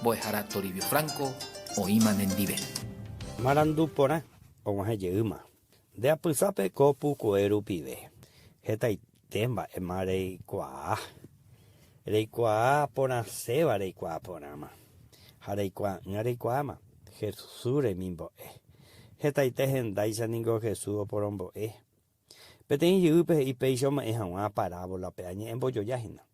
Boejara Toribio Franco, Oiman en Diven. Marandu pora, onga yeuma. De apusape kopu koeru pibe. Hetai temba emarei kwa. Reikwa pona seba reikwa ponama. Hareikwa ngareikwa Jesús remimbo Hetai tejen daisa ningo Jesús porombo Peten yupe y peishoma es una parábola peañe en boyo yajina.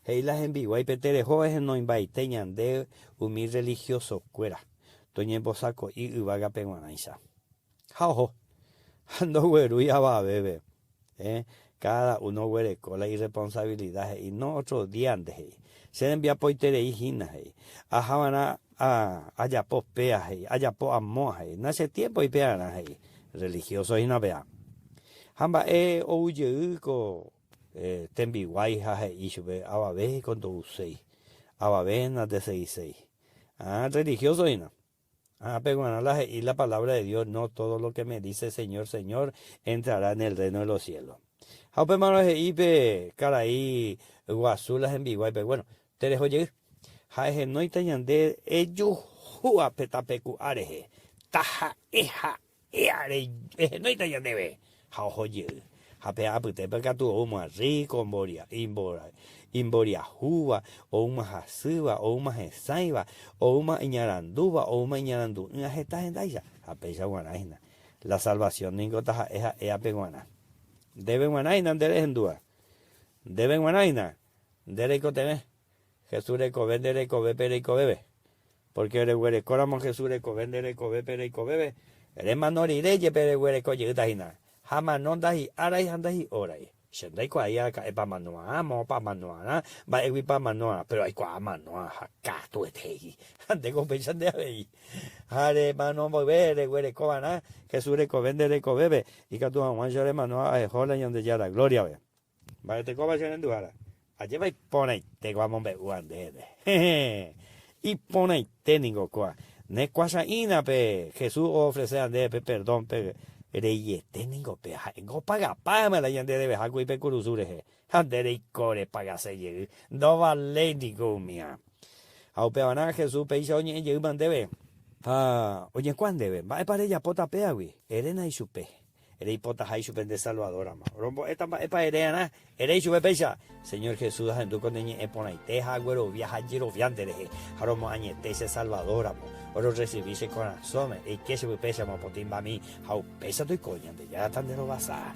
Heila en vivo y petere joven no invaiteñan de humil religioso cuera. Toñen bosaco y uvaga peguanaisa. Jao, ando güero ya va bebé. Cada uno güere con la irresponsabilidad y no otro día antes. Se envía poitere y hina. Ajabana haya po pea, haya po amoa. Nace tiempo y peana. Religioso y no vea. Hamba oye ko tembi guay y sube ababe con tu sei. Ababe na de sei. Religioso y no. Pero bueno, y la palabra de Dios, no todo lo que me dice Señor, Señor, entrará en el reino de los cielos. Haupe manos ipe caray guazulas en vivo, pero bueno, te dejo llegar. Jaeje no y tañande ellos jua petapecu areje. Taja eja eare no y tañande ve. Jaujo llegar. Jape apute porque tu uma rico imboria juba o uma jasuba o uma jesaiba o uma iñaranduba o uma iñarandu una jeta en daisa apeja guanaina la salvación ningo taja ea peguana deben guanaina dere endua deben guanaina dere coteme Jesús reco vendere co bebere co bebe porque ere güere coramos Jesús reco vendere co bebere co bebe ere manori reye pere güere co yegdaina Hama non dahi arai handahi orai. Shendai kwa ya ka epa manoa, mo pa manoa, ba ewi pa manoa, pero ai kwa manoa haka tu etei. Hande ko pensan de ahí. Hare mano bebere güere kobana, que sure ko vendere ko bebe, y ka tu wan jore manoa e hola yonde ya la gloria ve. Ba te ko ba chen duara. Aje bai ponai te kwa mombe uan de. Y ponai teningo kwa. Ne kwasa ina pe Jesús ofrece ande pe perdón pe Reye teningo peja engo paga pama la yande de beja y pe curusure andere core paga se llegue no vale ni gumia au peana Jesús pe oñe llegue man debe oye cuán debe va para ella pota pea wi erena y supe ere pota hay supe de Salvador ama rombo esta pa erena ere supe pecha Señor Jesús en tu coneñe epona y teja güero viaja giro viande de haromo añete ese Salvador amo oro recibirse con asome y que se pesa mo potimba mi hau pesa tu coña de ya tan de lo basa